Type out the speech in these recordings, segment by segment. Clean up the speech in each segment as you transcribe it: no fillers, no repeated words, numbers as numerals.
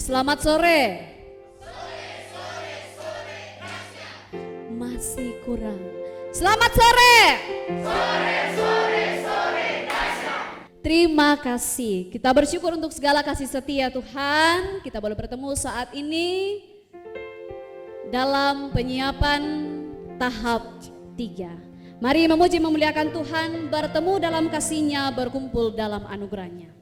Selamat sore. Masih kurang. Selamat sore. Terima kasih. Kita bersyukur untuk segala kasih setia Tuhan. Kita boleh bertemu saat ini dalam penyiapan tahap 3. Mari memuji memuliakan Tuhan, bertemu dalam kasih-Nya, berkumpul dalam anugerah-Nya.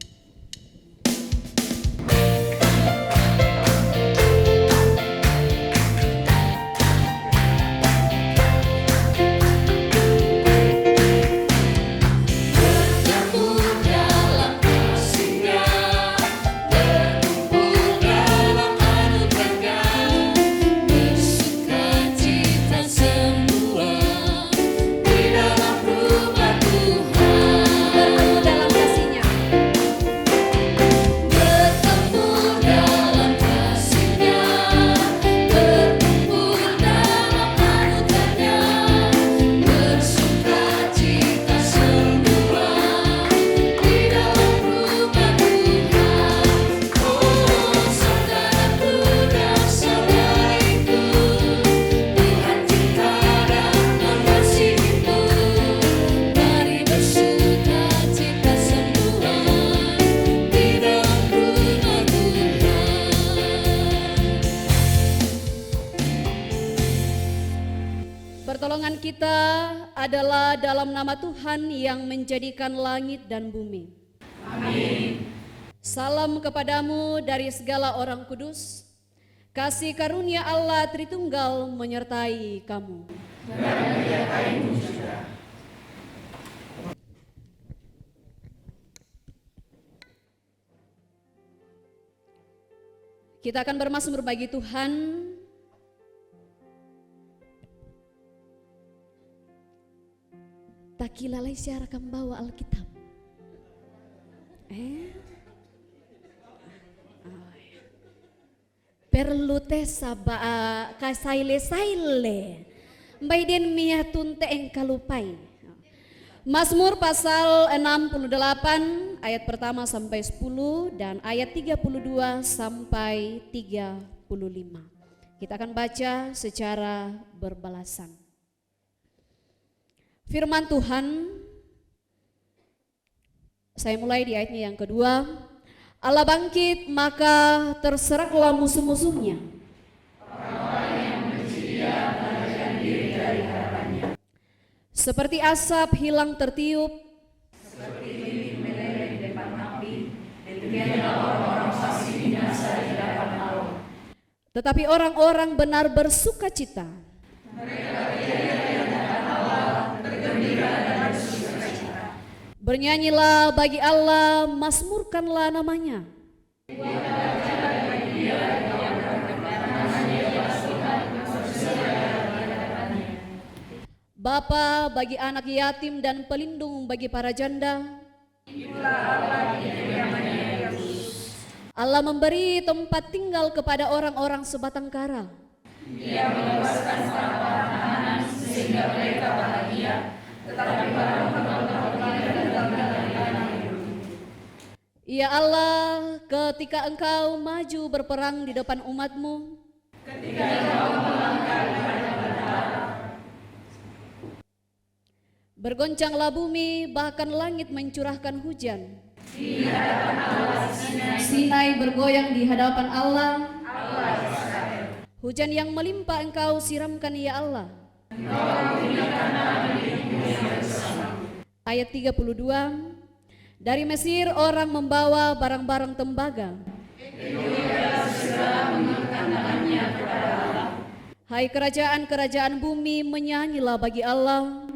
Pertolongan kita adalah dalam nama Tuhan yang menjadikan langit dan bumi. Amin. Salam kepadamu dari segala orang kudus. Kasih karunia Allah Tritunggal menyertai kamu. Dan menyertaimu juga. Kita akan bermazmur bagi Tuhan. Tak kilalai siara akan bawa Alkitab. Perlu teh sabaa kasaile-saile. Baiden mia tunte engkalupai. Mazmur pasal 68 ayat pertama sampai 10 dan ayat 32 sampai 35. Kita akan baca secara berbalasan. Firman Tuhan, saya mulai di ayatnya yang kedua. Allah bangkit maka terseraklah musuh-musuhnya. Orang-orang yang membenci Dia melarikan diri dari hadapannya. Seperti asap hilang tertiup, seperti lilin meleleh di depan api, demikianlah orang-orang fasik binasa di hadapan Allah. Tetapi orang-orang benar bersuka cita. Mereka bernyanyilah bagi Allah, mazmurkanlah namanya. Bapa bagi anak yatim dan pelindung bagi para janda. Allah memberi tempat tinggal kepada orang-orang sebatang kara. Dia membebaskan para tahanan sehingga mereka bahagia. Tetapi para Ya Allah, ketika Engkau maju berperang di depan umat-Mu, ketika Engkau melangkah di hadapan Allah, bergoncanglah bumi, bahkan langit mencurahkan hujan. Di hadapan Allah Sinai bergoyang di hadapan Allah. Hujan yang melimpah Engkau siramkan ya Allah. Ayat 32. Dari Mesir orang membawa barang-barang tembaga. Hai kerajaan-kerajaan bumi, menyanyilah bagi Allah.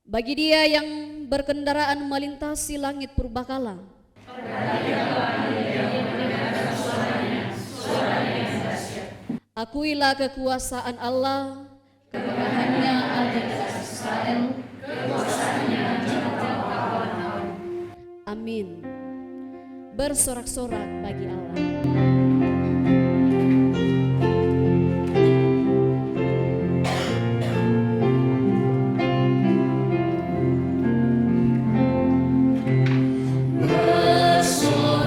Bagi Dia yang berkendaraan melintasi langit purbakala. Akuilah kekuasaan Allah, kemuliaannya ada di atas Israel. Amin. Bersorak-sorak bagi Allah. Bersorak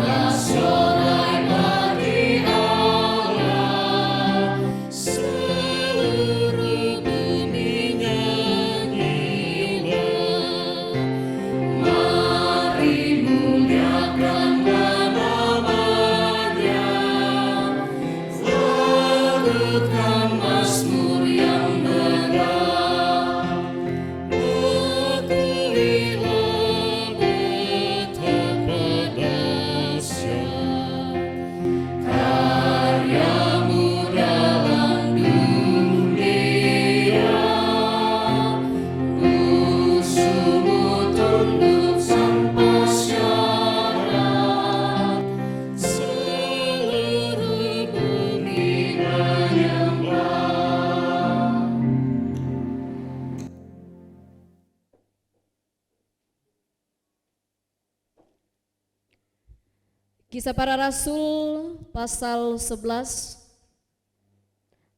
Kisah Para Rasul pasal 11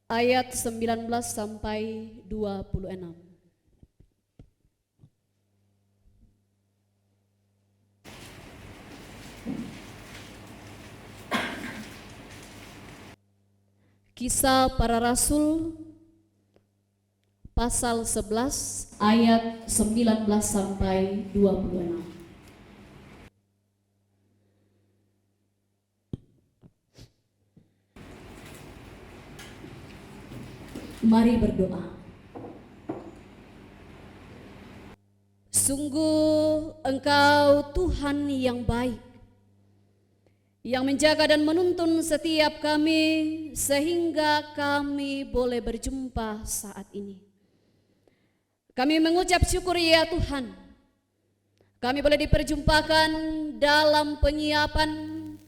ayat 19 sampai 26. Kisah Para Rasul pasal 11 ayat 19 sampai 26. Mari berdoa. Sungguh Engkau Tuhan yang baik, yang menjaga dan menuntun setiap kami sehingga kami boleh berjumpa saat ini. Kami mengucap syukur ya Tuhan, kami boleh diperjumpakan dalam penyiapan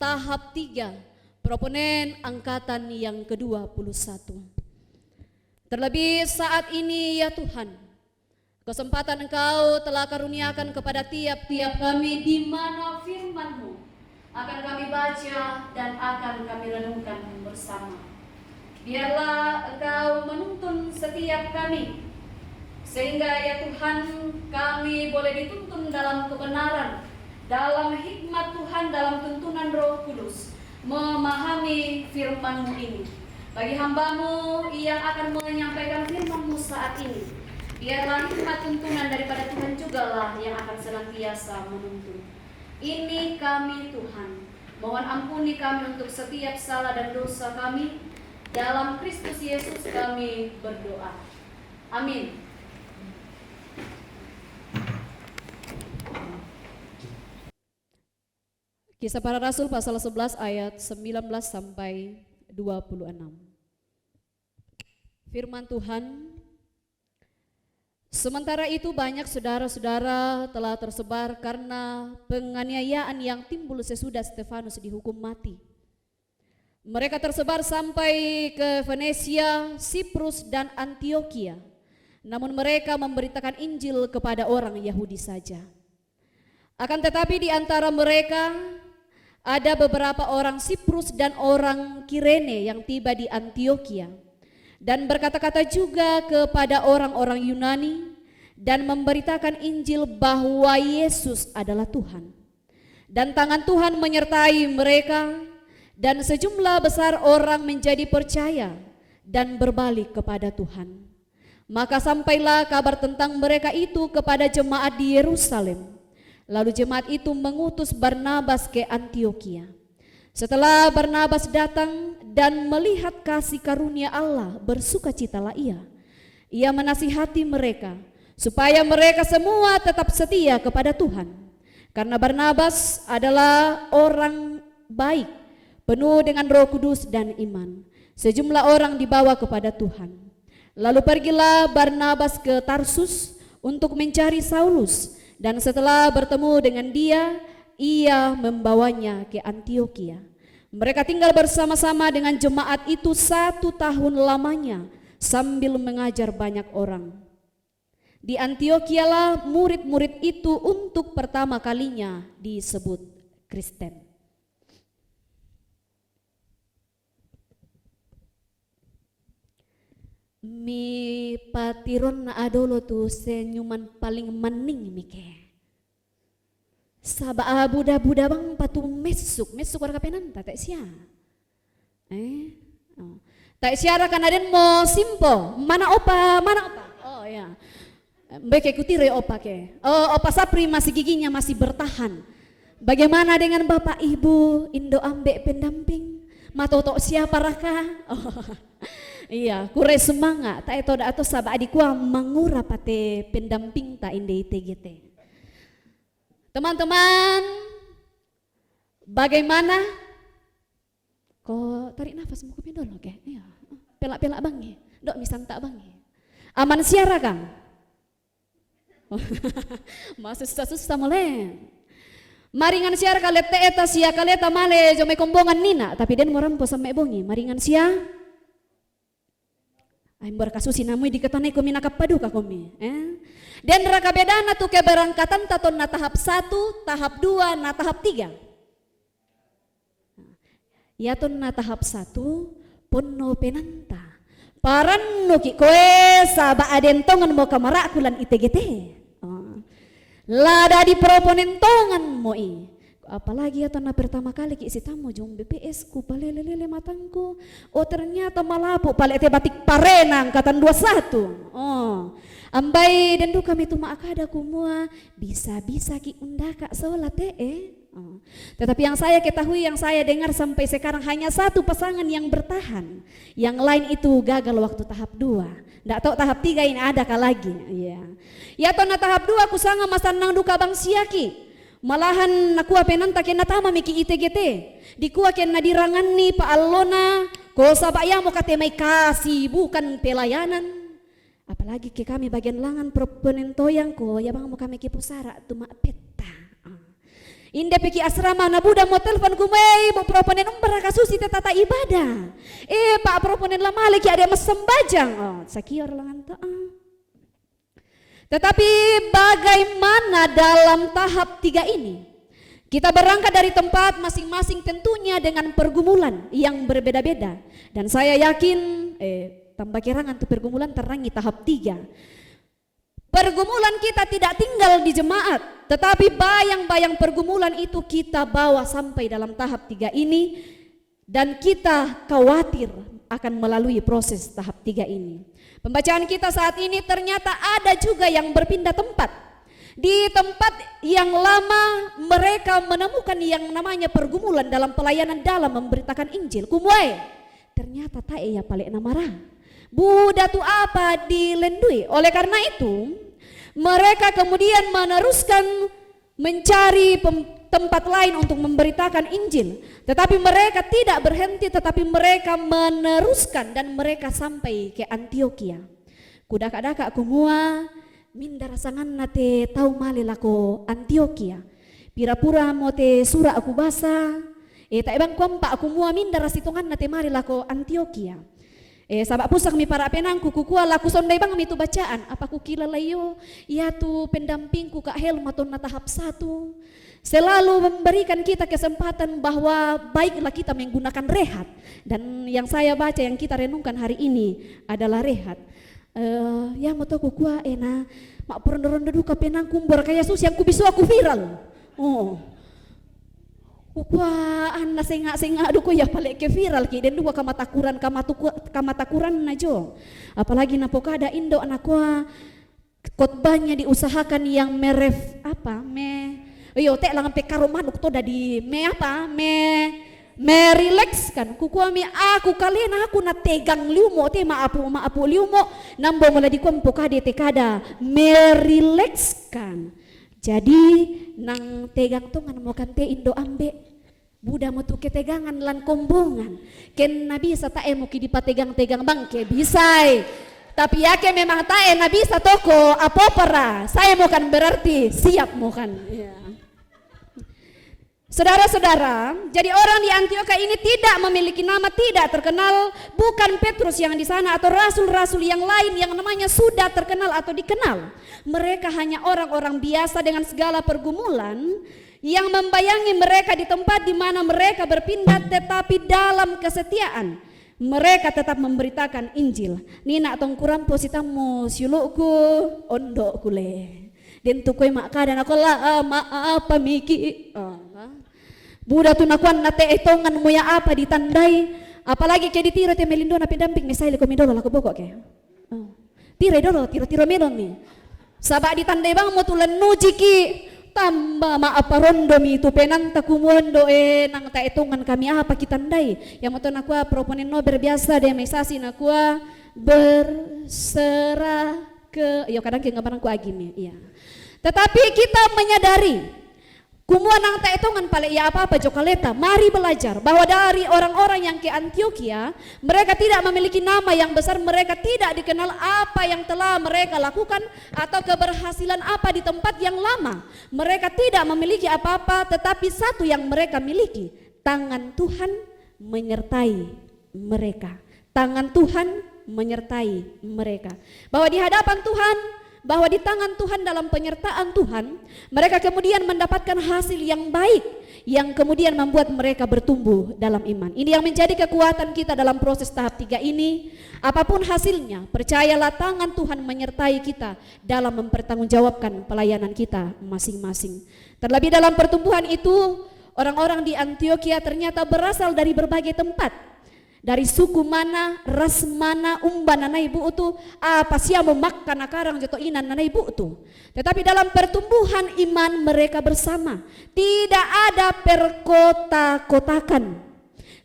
tahap 3 proponen angkatan yang ke-21. Terlebih saat ini ya Tuhan, kesempatan Engkau telah karuniakan kepada tiap-tiap kami di mana firman-Mu akan kami baca dan akan kami renungkan bersama. Biarlah Engkau menuntun setiap kami, sehingga ya Tuhan kami boleh dituntun dalam kebenaran, dalam hikmat Tuhan, dalam tuntunan Roh Kudus, memahami firman-Mu ini. Bagi hamba-Mu yang akan menyampaikan firman-Mu saat ini, biarlah hikmat tuntunan daripada Tuhan jugalah yang akan senantiasa menuntun. Ini kami Tuhan, mohon ampuni kami untuk setiap salah dan dosa kami. Dalam Kristus Yesus kami berdoa. Amin. Kisah Para Rasul pasal 11 ayat 19 sampai 26. Firman Tuhan, sementara itu banyak saudara-saudara telah tersebar karena penganiayaan yang timbul sesudah Stefanus dihukum mati. Mereka tersebar sampai ke Venesia, Siprus dan Antioquia. Namun mereka memberitakan Injil kepada orang Yahudi saja. Akan tetapi di antara mereka ada beberapa orang Siprus dan orang Kirene yang tiba di Antioquia dan berkata-kata juga kepada orang-orang Yunani dan memberitakan Injil bahwa Yesus adalah Tuhan. Dan tangan Tuhan menyertai mereka dan sejumlah besar orang menjadi percaya dan berbalik kepada Tuhan. Maka sampailah kabar tentang mereka itu kepada jemaat di Yerusalem. Lalu jemaat itu mengutus Barnabas ke Antioquia. Setelah Barnabas datang dan melihat kasih karunia Allah, bersukacitalah ia. Ia menasihati mereka supaya mereka semua tetap setia kepada Tuhan. Karena Barnabas adalah orang baik, penuh dengan Roh Kudus dan iman. Sejumlah orang dibawa kepada Tuhan. Lalu pergilah Barnabas ke Tarsus untuk mencari Saulus. Dan setelah bertemu dengan dia, ia membawanya ke Antioquia. Mereka tinggal bersama-sama dengan jemaat itu 1 tahun lamanya sambil mengajar banyak orang. Di Antioquia lah murid-murid itu untuk pertama kalinya disebut Kristen. Mi patiron na adolo tu senyuman paling maning mike. Saba buda-buda bang patu mesuk warga penanta tak sia. Tak siara kanaden mo simpo. Mana opa? Oh ya. Mbeke kutire opa ke. Oh opa Sapri masih giginya masih bertahan. Bagaimana dengan Bapak Ibu Indo Ambek pendamping? Matotok siapa raka? Oh. Iya, kure semangat. Tak itu atau sabak adikua mengura pate pendamping tak inde ITGT. Teman-teman, bagaimana? Kok tarik nafas mau kupin dulu, ke? Iya, pelak-pelak bangi, dok misanta bangi. Aman siara kan? Masih susah-susah mulai. Maringan siara kalete eta sia kaleta male jome kombongan nina, tapi den morampo sampai bongi. Maringan sia. Aimbor kasusi namui diketane kumi nakapaduka kumi. Dan raka bedana tu keberangkatan taton na tahap 1, tahap 2, na tahap 3. Ya tonna tahap 1 ponno penanta. Paranno ki koe saba adentongan mo kamara kulan ITGT. Lada di proponentongan mo apalagi ya tonna pertama kali ki isitamu jong BPS ku palelelele matangku. Oh ternyata malapu pale te batik parena angkatan 21. Ambai dendu kami tu maakada kumua bisa-bisa ki undaka solat Tetapi yang saya ketahui, yang saya dengar sampai sekarang hanya satu pasangan yang bertahan. Yang lain itu gagal waktu tahap 2. Nggak tahu tahap 3 ini adakah lagi. Ya tona tahap 2 aku sanga masanang duka bang siaki. Malahan nakua penanta kena tama miki ITGT. Dikua kena dirangani pa allona. Ko sabaya mo katemay kasih bukan pelayanan. Apalagi ke kami bagian langan penentoyang ko ya bang mo kami ki pusara tuma peta. Inde piki asrama na buda mo telepon kumay mo proponen umbara kasusi tata ibadah. Pak proponen lama lagi ada mas sembajang. Sakior langan ta. Tetapi bagaimana dalam tahap 3 ini? Kita berangkat dari tempat masing-masing tentunya dengan pergumulan yang berbeda-beda. Dan saya yakin tambah kirangan tuh pergumulan terangi tahap 3. Pergumulan kita tidak tinggal di jemaat, tetapi bayang-bayang pergumulan itu kita bawa sampai dalam tahap 3 ini, dan kita khawatir akan melalui proses tahap 3 ini. Pembacaan kita saat ini ternyata ada juga yang berpindah tempat. Di tempat yang lama mereka menemukan yang namanya pergumulan dalam pelayanan dalam memberitakan Injil. Kumuai, ternyata tak ya palek namarah. Buddha tu apa dilendui. Oleh karena itu mereka kemudian meneruskan mencari tempat lain untuk memberitakan Injil. Tetapi mereka tidak berhenti, tetapi mereka meneruskan dan mereka sampai ke Antioquia. Kudak-dak kumua minda rasangan nate tau malilako Antioquia. Pira-pura mote sura aku basa. Tak ibang kompa aku mua minda rasitungan nate malilako Antioquia. Sabak pusak mi para penangku kukua laku sondai bang mi tu bacaan apa ku kila layo ya tu pendampingku Kak Helma ton na tahap 1 selalu memberikan kita kesempatan bahwa baiklah kita menggunakan rehat, dan yang saya baca yang kita renungkan hari ini adalah rehat. Ya moto kukua mak perondo-rondo duka penangku berkaya sus yang ku bisu aku viral. Wah, anda senga duko ya palek ke viral ki den dua kamatakuran najo. Apalagi napokada Indo anakwa khotbahnya diusahakan yang tek langan pekaro manuk to dadi relax kan. Kukua aku kalian aku na tegang liumo te maapu liumo nambo mala di kompokade tekada relax kan. Jadi nang tegang to ngan mo kante Indo ambe buda mo tu ketegangan lan kombongan ken na bisa tae mo ki dipategang-tegang bangke bisai, tapi yake memang tae na bisa toko apopera saya mo kan berarti siap mo kan ya. Saudara-saudara, jadi orang di Antioquia ini tidak memiliki nama, tidak terkenal, bukan Petrus yang di sana atau rasul-rasul yang lain yang namanya sudah terkenal atau dikenal. Mereka hanya orang-orang biasa dengan segala pergumulan yang membayangi mereka di tempat di mana mereka berpindah, tetapi dalam kesetiaan mereka tetap memberitakan Injil. Nina tong kurang positamu siuluku ondok kule. Den tukoi mak kadan aku lah apa miki. Buda tu nakuan nate etongan muya apa ditandai, apalagi ke ditiro te melindo na pendamping misalnya ko midolo lako bokok ke. Tiro melon mi. Sabak ditandai bang mo tulan nujiki tambah maaparondo mi tu penanta kumuondo nang ta etongan kami apa kitandai. Yang mo to nakua proponen no berbiasa demisasi nakua berserah ke kadang ke ngabarang ku agimi iya. Tetapi kita menyadari kumua nang ta etongan pale ya apa-apa jokaleta, mari belajar bahwa dari orang-orang yang ke Antioquia, mereka tidak memiliki nama yang besar, mereka tidak dikenal apa yang telah mereka lakukan atau keberhasilan apa di tempat yang lama. Mereka tidak memiliki apa-apa, tetapi satu yang mereka miliki, tangan Tuhan menyertai mereka. Tangan Tuhan menyertai mereka. Bahwa di hadapan Tuhan, bahwa di tangan Tuhan dalam penyertaan Tuhan, mereka kemudian mendapatkan hasil yang baik, yang kemudian membuat mereka bertumbuh dalam iman. Ini yang menjadi kekuatan kita dalam proses tahap 3 ini. Apapun hasilnya, percayalah tangan Tuhan menyertai kita dalam mempertanggungjawabkan pelayanan kita masing-masing. Terlebih dalam pertumbuhan itu, orang-orang di Antioquia ternyata berasal dari berbagai tempat. Dari suku mana, ras mana, umban nanai bu tu, apa siapa makan akarang jatuh inan nanai bu tu. Tetapi dalam pertumbuhan iman mereka bersama, tidak ada perkota-kotakan,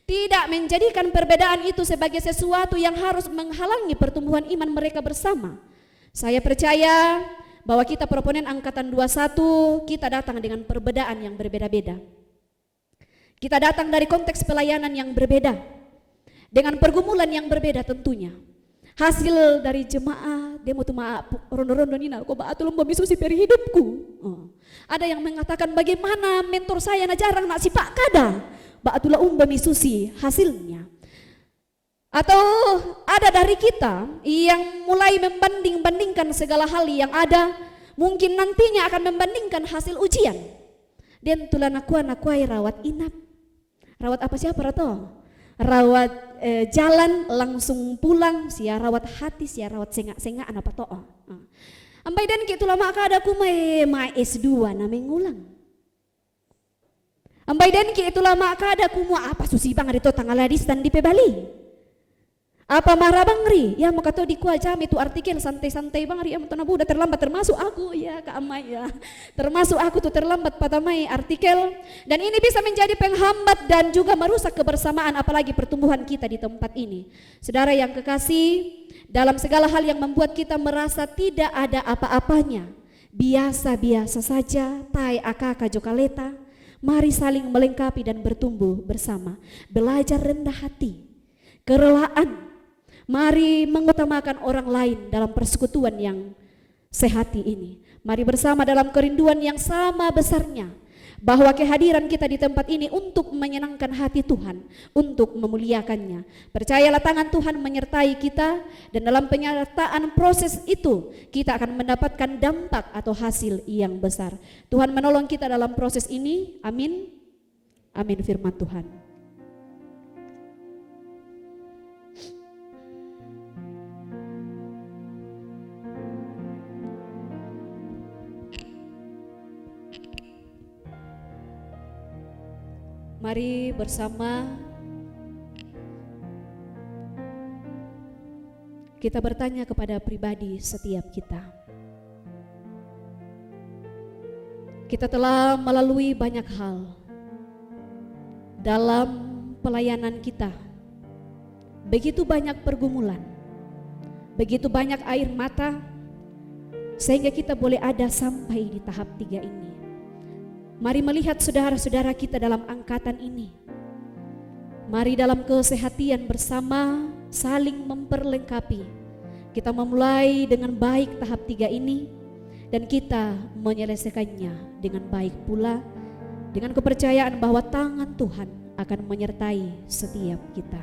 tidak menjadikan perbedaan itu sebagai sesuatu yang harus menghalangi pertumbuhan iman mereka bersama. Saya percaya bahwa kita proponen angkatan 21, kita datang dengan perbedaan yang berbeda-beda. Kita datang dari konteks pelayanan yang berbeda, dengan pergumulan yang berbeda tentunya. Hasil dari jemaah, demo tu maaf rondo-rondo nina, kok batul lomba misusi peri hidupku. Ada yang mengatakan bagaimana mentor saya na jarang nak sipak kada, batul umba misusi hasilnya. Atau ada dari kita yang mulai membanding-bandingkan segala hal yang ada, mungkin nantinya akan membandingkan hasil ujian. Dan tulah nakuai rawat inap. Rawat apa siapa rato? Rawat jalan langsung pulang, sia rawat hati, sia rawat sengak-sengaan apa toh. Ambai dan gitu lama kada ku mai S2 na mengulang. Ambai dan gitu lama kada ku mau apa susi bang ari to tanggal hadis dan di Bali. Apa marah bang ri? Ya mau kata di kuah jam itu artikel santai-santai bang ri, amun udah terlambat termasuk aku ya Kak Amai ya. Termasuk aku tuh terlambat pada mai artikel, dan ini bisa menjadi penghambat dan juga merusak kebersamaan apalagi pertumbuhan kita di tempat ini. Saudara yang kekasih, dalam segala hal yang membuat kita merasa tidak ada apa-apanya, biasa-biasa saja, tai akaka jokaleta, mari saling melengkapi dan bertumbuh bersama. Belajar rendah hati, kerelaan. Mari mengutamakan orang lain dalam persekutuan yang sehati ini. Mari bersama dalam kerinduan yang sama besarnya, bahwa kehadiran kita di tempat ini untuk menyenangkan hati Tuhan, untuk memuliakannya. Percayalah tangan Tuhan menyertai kita, dan dalam penyertaan proses itu kita akan mendapatkan dampak atau hasil yang besar. Tuhan menolong kita dalam proses ini. Amin. Amin firman Tuhan. Mari bersama kita bertanya kepada pribadi setiap kita. Kita telah melalui banyak hal dalam pelayanan kita. Begitu banyak pergumulan, begitu banyak air mata, sehingga kita boleh ada sampai di tahap 3 ini. Mari melihat saudara-saudara kita dalam angkatan ini. Mari dalam kesehatian bersama saling memperlengkapi. Kita memulai dengan baik tahap 3 ini, dan kita menyelesaikannya dengan baik pula, dengan kepercayaan bahwa tangan Tuhan akan menyertai setiap kita.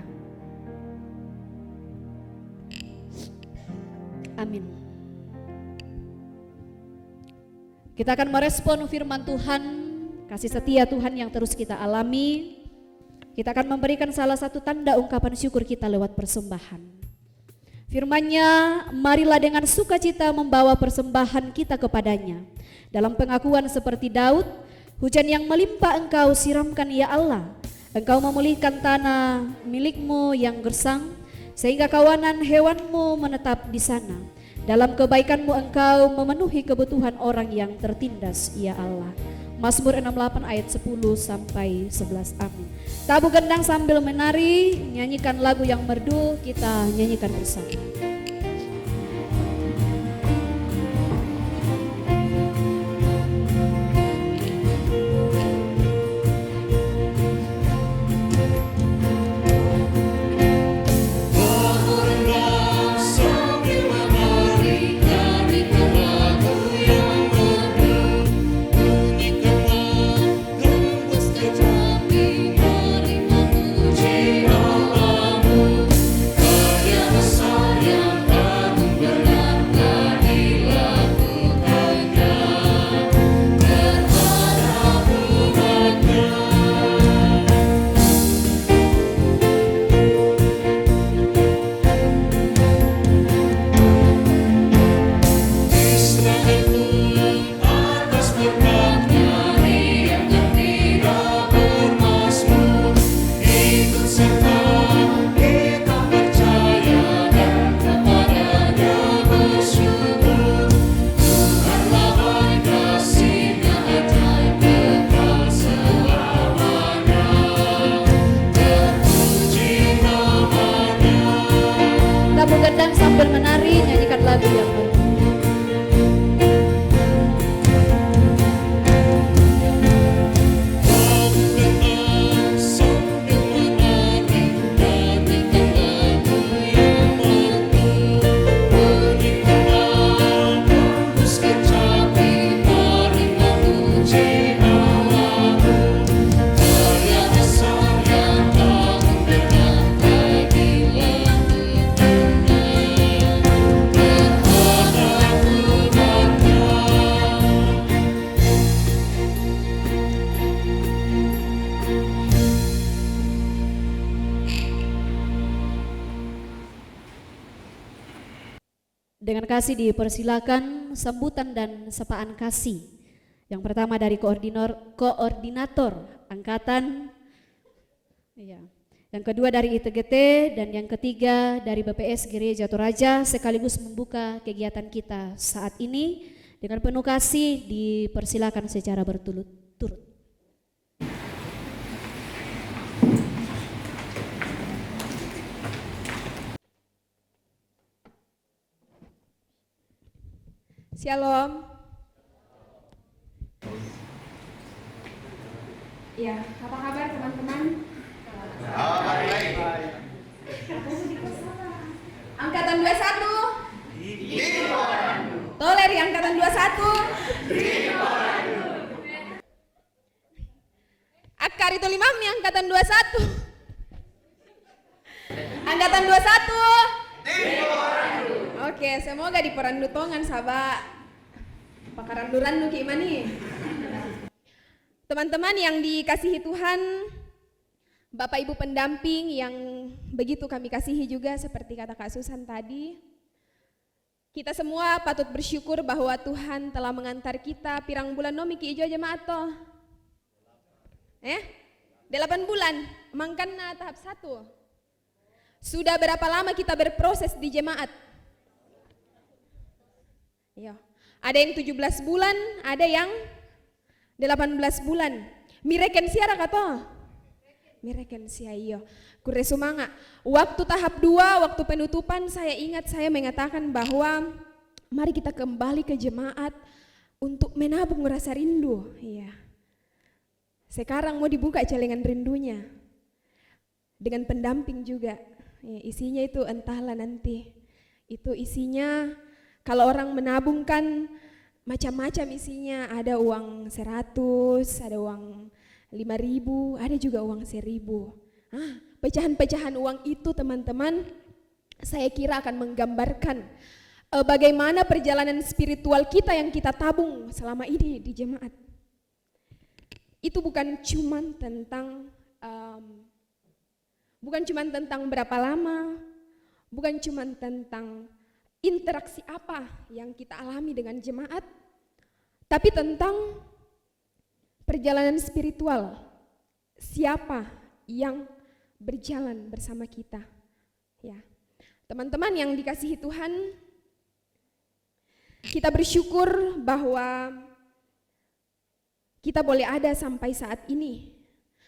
Amin. Kita akan merespon firman Tuhan, kasih setia Tuhan yang terus kita alami. Kita akan memberikan salah satu tanda ungkapan syukur kita lewat persembahan. Firman-Nya, marilah dengan sukacita membawa persembahan kita kepadanya. Dalam pengakuan seperti Daud, hujan yang melimpah Engkau siramkan ya Allah. Engkau memulihkan tanah milikmu yang gersang, sehingga kawanan hewanmu menetap di sana. Dalam kebaikanmu Engkau memenuhi kebutuhan orang yang tertindas ya Allah. Mazmur 68 ayat 10 sampai 11. Amin. Tabu gendang sambil menari, nyanyikan lagu yang merdu, kita nyanyikan bersama. Yang kasih dipersilakan sambutan dan sapaan kasih. Yang pertama dari koordinator angkatan, ya. Yang kedua dari ITGT, dan yang ketiga dari BPS Gereja Toraja, sekaligus membuka kegiatan kita saat ini. Dengan penuh kasih dipersilakan secara berturut-turut. Shalom. Ya, apa kabar teman-teman? Kabar baik. Angkatan 21. Toleri angkatan 21. Akar itu 5 nih angkatan 21. Angkatan 21. Oke, semoga di perandu tongan sabak. Pakarandu-randu gimana nih? Teman-teman yang dikasihi Tuhan, Bapak Ibu pendamping yang begitu kami kasihi juga seperti kata Kak Susan tadi. Kita semua patut bersyukur bahwa Tuhan telah mengantar kita pirang bulan nomi ki ijo jemaat toh. 8 bulan, mangkana tahap 1. Sudah berapa lama kita berproses di jemaat? Iya. Ada yang 17 bulan, ada yang 18 bulan. Mireken siara kata? Mireken sia iyo. Kure sumanga. Waktu tahap 2, waktu penutupan saya ingat saya mengatakan bahwa mari kita kembali ke jemaat untuk menabung rasa rindu. Iya. Sekarang mau dibuka celengan rindunya. Dengan pendamping juga. Ya, isinya itu entahlah nanti. Itu isinya kalau orang menabungkan macam-macam isinya, ada uang 100, ada uang 5.000, ada juga uang 1.000. Pecahan-pecahan uang itu teman-teman saya kira akan menggambarkan bagaimana perjalanan spiritual kita yang kita tabung selama ini di jemaat. Itu bukan cuma tentang berapa lama, bukan cuma tentang interaksi apa yang kita alami dengan jemaat, tapi tentang perjalanan spiritual. Siapa yang berjalan bersama kita? Ya, teman-teman yang dikasihi Tuhan, kita bersyukur bahwa kita boleh ada sampai saat ini.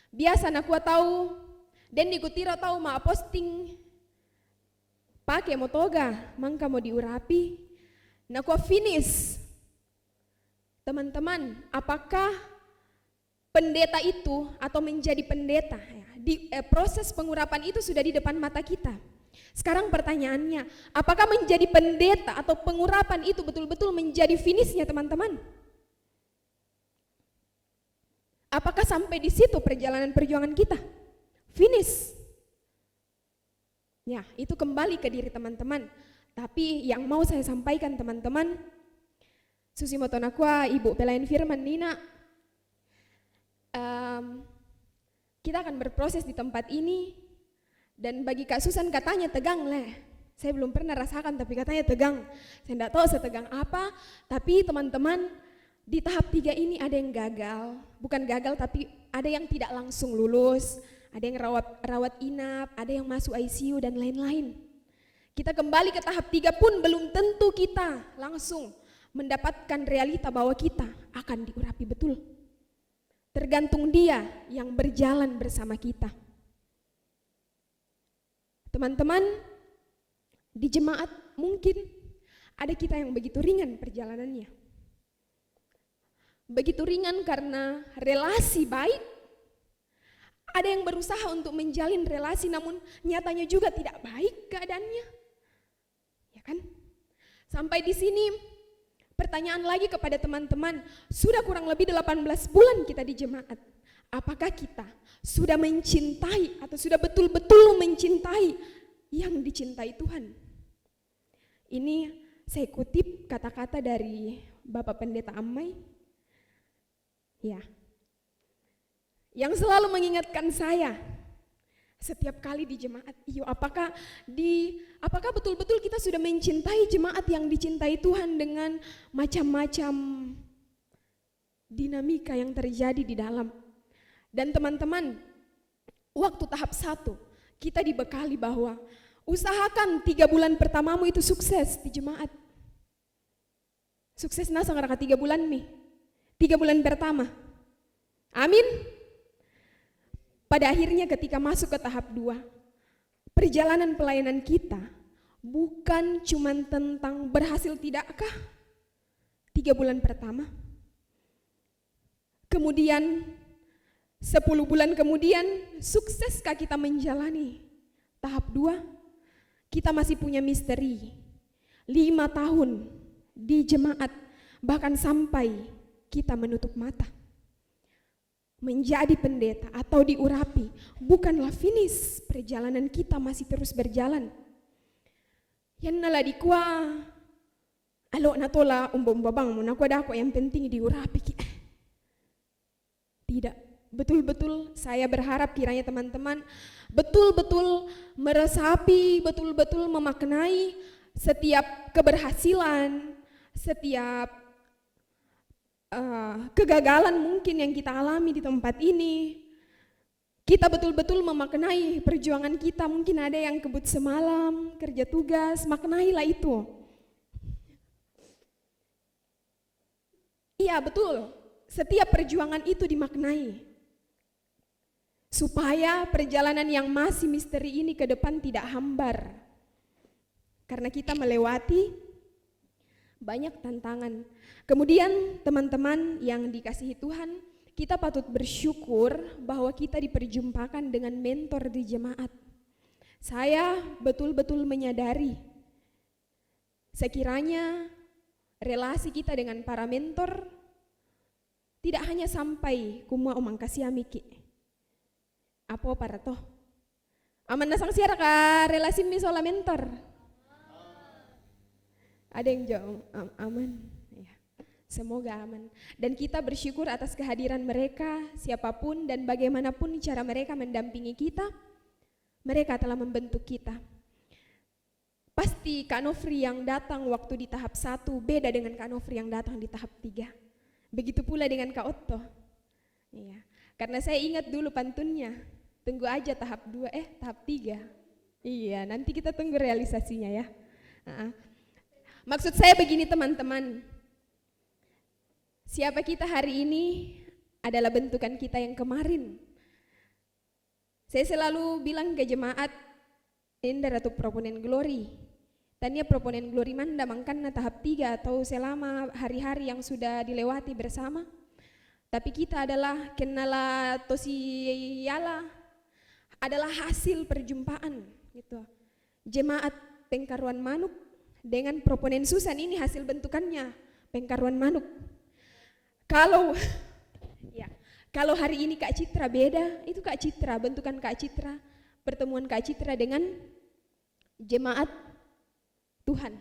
Biasa nak tahu dan dikutira tahu ma posting pakai motoga, mangka mau diurapi, nak finish. Teman-teman, apakah pendeta itu atau menjadi pendeta ya, di proses pengurapan itu sudah di depan mata kita? Sekarang pertanyaannya, apakah menjadi pendeta atau pengurapan itu betul-betul menjadi finishnya teman-teman? Apakah sampai di situ perjalanan perjuangan kita? Finish. Ya, itu kembali ke diri teman-teman. Tapi yang mau saya sampaikan teman-teman, Susi Motonakwa, Ibu Pelayan Firman Nina, kita akan berproses di tempat ini. Dan bagi Kak Susan katanya tegang leh. Saya belum pernah rasakan tapi katanya tegang. Saya tidak tahu setegang apa, tapi teman-teman di tahap 3 ini ada yang gagal. Bukan gagal tapi ada yang tidak langsung lulus. Ada yang rawat inap, ada yang masuk ICU dan lain-lain. Kita kembali ke tahap 3 pun belum tentu kita langsung mendapatkan realita bahwa kita akan diurapi betul. Tergantung dia yang berjalan bersama kita. Teman-teman, di jemaat mungkin ada kita yang begitu ringan perjalanannya. Begitu ringan karena relasi baik. Ada yang berusaha untuk menjalin relasi namun nyatanya juga tidak baik keadaannya. Ya kan? Sampai di sini pertanyaan lagi kepada teman-teman, sudah kurang lebih 18 bulan kita di jemaat. Apakah kita sudah mencintai atau sudah betul-betul mencintai yang dicintai Tuhan? Ini saya kutip kata-kata dari Bapak Pendeta Amai. Ya. Yang selalu mengingatkan saya, Setiap kali di jemaat, apakah betul-betul kita sudah mencintai jemaat yang dicintai Tuhan dengan macam-macam dinamika yang terjadi di dalam. Dan teman-teman, waktu tahap 1 kita dibekali bahwa usahakan 3 bulan pertamamu itu sukses di jemaat. Sukses nasa ngaraka 3 bulan nih, 3 bulan pertama. Amin. Pada akhirnya ketika masuk ke tahap 2, perjalanan pelayanan kita bukan cuma tentang berhasil tidakkah 3 bulan pertama. Kemudian 10 bulan kemudian, sukseskah kita menjalani tahap 2? Kita masih punya misteri. 5 tahun di jemaat, bahkan sampai kita menutup mata. Menjadi pendeta atau diurapi bukanlah finish, perjalanan kita masih terus berjalan. Yan nala di kwa alo natola umba bang mo nakwa dako yang penting diurapi ki. Tidak, betul-betul saya berharap kiranya teman-teman betul-betul meresapi, betul-betul memaknai setiap keberhasilan, setiap kegagalan mungkin yang kita alami di tempat ini. Kita betul-betul memaknai perjuangan kita, mungkin ada yang kebut semalam, kerja tugas, maknailah itu. Iya betul, setiap perjuangan itu dimaknai. Supaya perjalanan yang masih misteri ini ke depan tidak hambar. Karena kita melewati banyak tantangan. Kemudian teman-teman yang dikasihi Tuhan, kita patut bersyukur bahwa kita diperjumpakan dengan mentor di jemaat. Saya betul-betul menyadari sekiranya relasi kita dengan para mentor tidak hanya sampai kumua omang kasiamiki. Apa para toh? Aman nasang siara ka relasi misola mentor. Ada yang jawab aman. Ya. Semoga aman. Dan kita bersyukur atas kehadiran mereka, siapapun dan bagaimanapun cara mereka mendampingi kita, mereka telah membentuk kita. Pasti Kak Nofri yang datang waktu di tahap 1 beda dengan Kak Nofri yang datang di tahap 3. Begitu pula dengan Kak Otto. Iya. Karena saya ingat dulu pantunnya, tunggu aja tahap 2, tahap 3. Iya, nanti kita tunggu realisasinya ya. Maksud saya begini teman-teman, siapa kita hari ini adalah bentukan kita yang kemarin. Saya selalu bilang ke jemaat, ini ratu proponen glory. Tanya proponen glory manda mangkan tahap 3 atau selama hari-hari yang sudah dilewati bersama. Tapi kita adalah kenala tosiyala, adalah hasil perjumpaan gitu. Jemaat Pengkaruan Manuk dengan proponen Susan ini hasil bentukannya Pengkaruan Manuk. Kalau hari ini Kak Citra beda, itu Kak Citra, bentukan Kak Citra, pertemuan Kak Citra dengan jemaat Tuhan.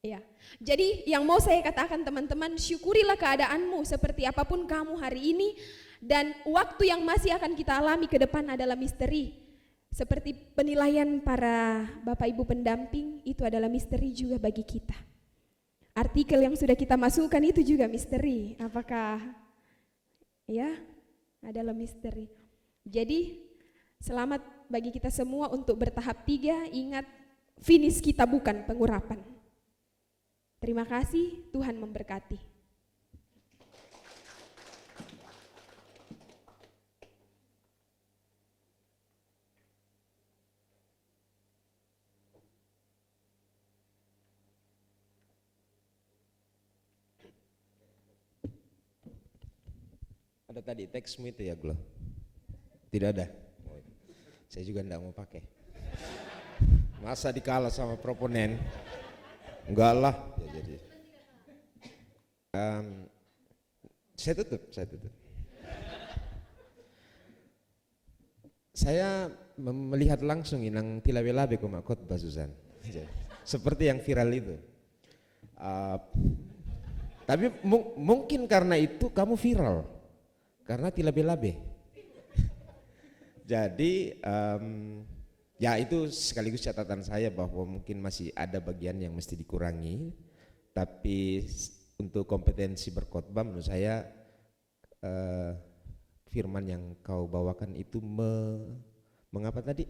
Ya. Jadi yang mau saya katakan teman-teman, syukurilah keadaanmu seperti apapun kamu hari ini, dan waktu yang masih akan kita alami ke depan adalah misteri. Seperti penilaian para Bapak Ibu pendamping itu adalah misteri juga bagi kita. Artikel yang sudah kita masukkan itu juga misteri. Apakah ya adalah misteri. Jadi selamat bagi kita semua untuk bertahap 3. Ingat, finish kita bukan pengurapan. Terima kasih, Tuhan memberkati. Ada tadi teksmu itu ya Glo? Tidak ada? Saya juga enggak mau pakai. Masa dikalah sama proponen? Enggak lah. Ya, jadi. Saya tutup. Saya melihat langsung inang tilawelabe ko makot basusan. Seperti yang viral itu. Tapi mungkin karena itu kamu viral. Karena tilabe-labe. Jadi ya itu sekaligus catatan saya bahwa mungkin masih ada bagian yang mesti dikurangi, tapi untuk kompetensi berkhotbah menurut saya firman yang kau bawakan itu mengapa tadi?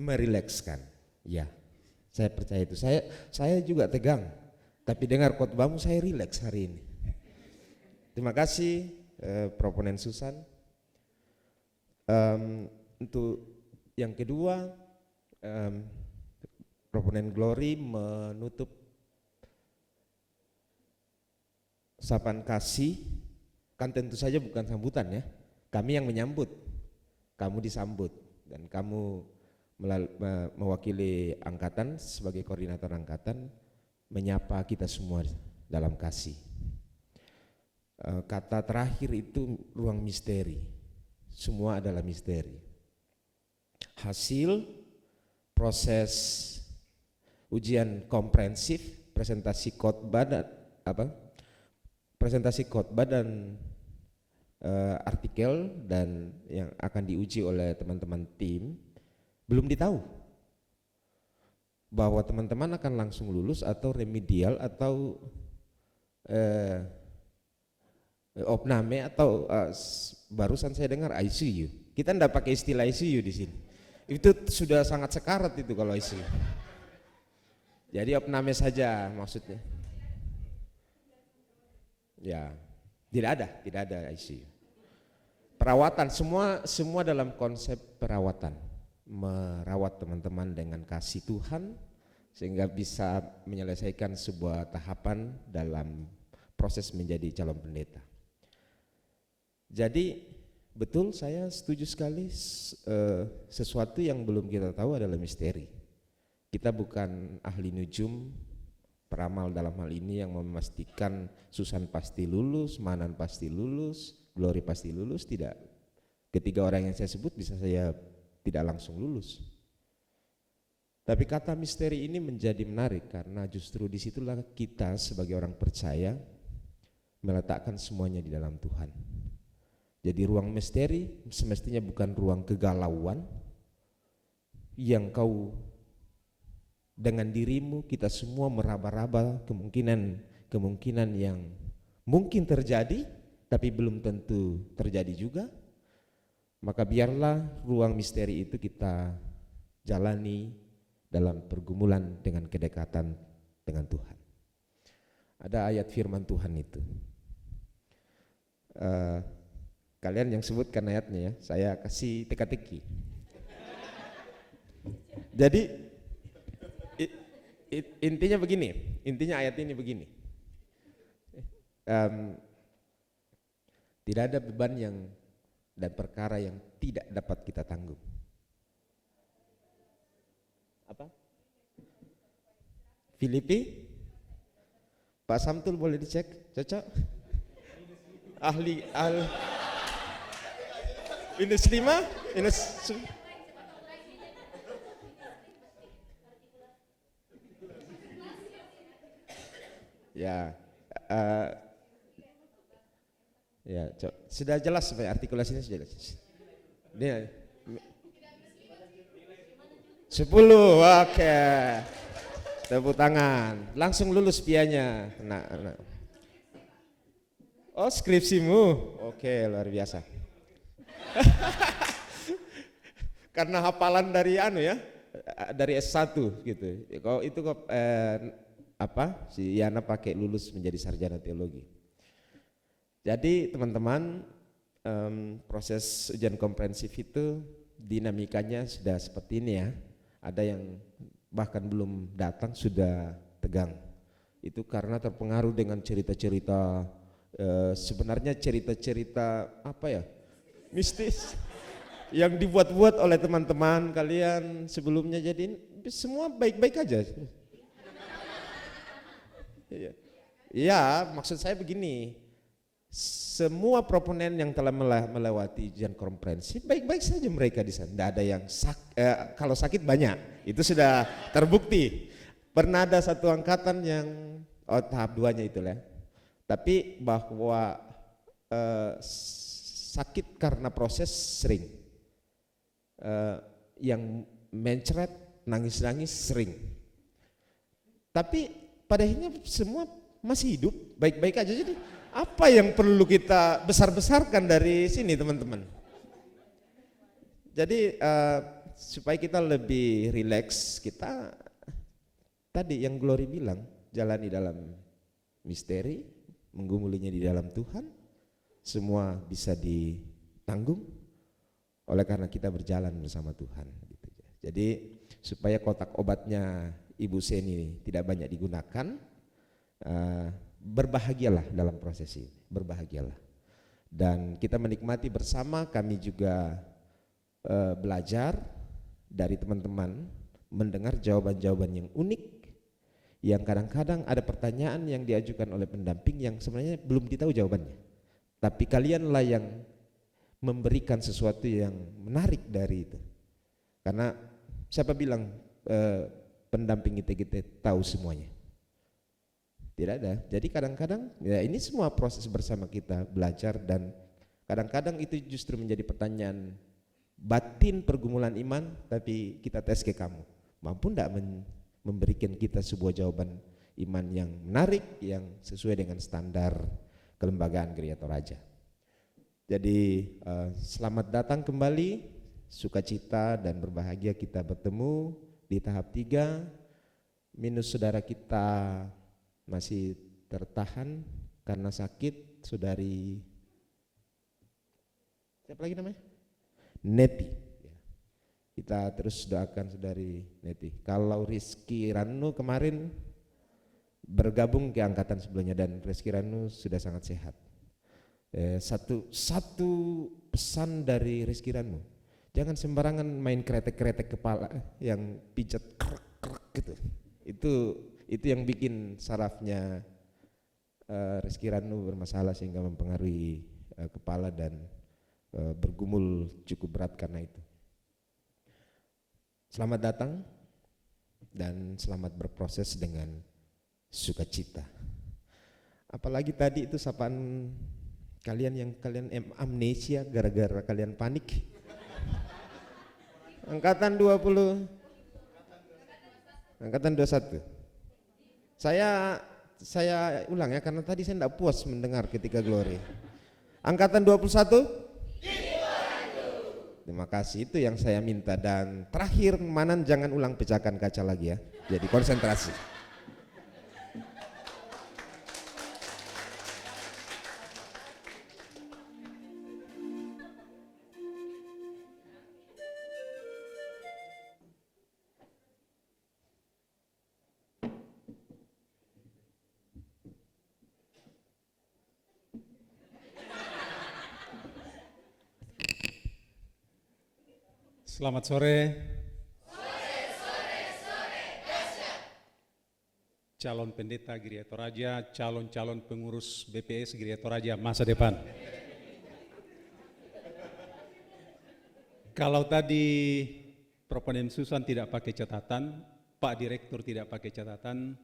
Merilekskan. Ya, saya percaya itu. Saya juga tegang, tapi dengar khotbahmu saya rileks hari ini. Terima kasih proponen Susan. Untuk yang kedua, proponen Glory menutup sapaan kasih, kan tentu saja bukan sambutan ya, kami yang menyambut, kamu disambut, dan kamu mewakili angkatan sebagai koordinator angkatan menyapa kita semua dalam kasih. Kata terakhir itu ruang misteri, semua adalah misteri. Hasil proses ujian komprehensif, presentasi khotbah dan artikel dan yang akan diuji oleh teman-teman tim belum ditahu bahwa teman-teman akan langsung lulus atau remedial atau opname atau barusan saya dengar ICU. Kita enggak pakai istilah ICU di sini. Itu sudah sangat sekarat itu kalau ICU. Jadi opname saja maksudnya. Ya, tidak ada ICU. Perawatan semua dalam konsep perawatan. Merawat teman-teman dengan kasih Tuhan sehingga bisa menyelesaikan sebuah tahapan dalam proses menjadi calon pendeta. Jadi betul, saya setuju sekali, sesuatu yang belum kita tahu adalah misteri. Kita bukan ahli nujum, peramal dalam hal ini yang memastikan Susan pasti lulus, Manan pasti lulus, Glory pasti lulus, tidak. Ketiga orang yang saya sebut bisa saya tidak langsung lulus. Tapi kata misteri ini menjadi menarik karena justru disitulah kita sebagai orang percaya meletakkan semuanya di dalam Tuhan. Jadi ruang misteri semestinya bukan ruang kegalauan yang kau dengan dirimu kita semua meraba-raba kemungkinan yang mungkin terjadi tapi belum tentu terjadi juga. Maka biarlah ruang misteri itu kita jalani dalam pergumulan dengan kedekatan dengan Tuhan. Ada ayat firman Tuhan itu. Kalian yang sebutkan ayatnya ya, saya kasih teka-teki. Jadi intinya begini, intinya ayat ini begini. Tidak ada beban dan perkara yang tidak dapat kita tanggung. Apa? Filipi? Pak Samtul boleh dicek, cocok? Ahli minus 5, minus ya, ya, sudah jelas supaya artikulasinya sudah jelas. Ini 10, oke. Tepuk tangan, langsung lulus pianya. Nah. Oh, skripsimu, oke, luar biasa. Karena hafalan dari dari S1 gitu. Kalau itu si Yana pakai lulus menjadi sarjana teologi. Jadi teman-teman, proses ujian komprehensif itu dinamikanya sudah seperti ini ya. Ada yang bahkan belum datang sudah tegang. Itu karena terpengaruh dengan cerita-cerita, sebenarnya cerita-cerita mistis yang dibuat-buat oleh teman-teman kalian sebelumnya. Jadi semua baik-baik aja. Ya, maksud saya begini, semua proponen yang telah melewati ujian komprehensif baik-baik saja mereka di sana. Tidak ada yang kalau sakit banyak, itu sudah terbukti. Pernah ada satu angkatan yang tahap 2-nya itulah. Tapi bahwa sakit karena proses sering, yang mencret, nangis-nangis sering. Tapi pada akhirnya semua masih hidup, baik-baik aja. Jadi apa yang perlu kita besar-besarkan dari sini teman-teman? Jadi supaya kita lebih rileks, kita tadi yang Glory bilang, jalani dalam misteri, menggumulinya di dalam Tuhan, semua bisa ditanggung oleh karena kita berjalan bersama Tuhan. Jadi supaya kotak obatnya Ibu Seni tidak banyak digunakan, berbahagialah dalam proses ini, berbahagialah. Dan kita menikmati bersama, kami juga belajar dari teman-teman, mendengar jawaban-jawaban yang unik, yang kadang-kadang ada pertanyaan yang diajukan oleh pendamping yang sebenarnya belum ditahu jawabannya. Tapi kalianlah yang memberikan sesuatu yang menarik dari itu. Karena siapa bilang pendamping kita tahu semuanya? Tidak ada. Jadi kadang-kadang ya ini semua proses bersama kita belajar, dan kadang-kadang itu justru menjadi pertanyaan batin pergumulan iman, tapi kita tes ke kamu. Mampu enggak memberikan kita sebuah jawaban iman yang menarik, yang sesuai dengan standar kelembagaan Gereja Toraja. Jadi selamat datang kembali, sukacita dan berbahagia kita bertemu di tahap 3. Minus saudara kita masih tertahan karena sakit, saudari siapa lagi namanya? Neti. Kita terus doakan saudari Neti. Kalau Rizky Ranu kemarin bergabung ke angkatan sebelumnya, dan Rizky Ranu sudah sangat sehat. Satu pesan dari Rizky Ranu, jangan sembarangan main kretek-kretek kepala yang pijat krek gitu. Itu yang bikin sarafnya Rizky Ranu bermasalah sehingga mempengaruhi kepala dan bergumul cukup berat karena itu. Selamat datang dan selamat berproses dengan sukacita. Apalagi tadi itu sapaan kalian yang kalian amnesia gara-gara kalian panik. Angkatan 20, angkatan 21. Saya ulang ya, karena tadi saya tidak puas mendengar ketika Glory. Angkatan 21. Terima kasih, itu yang saya minta. Dan terakhir, Manan jangan ulang pecahkan kaca lagi ya. Jadi konsentrasi. Selamat sore. Calon pendeta Gereja Toraja, calon-calon pengurus BPS Gereja Toraja masa depan. Kalau tadi Proponen Susan tidak pakai catatan, Pak Direktur tidak pakai catatan,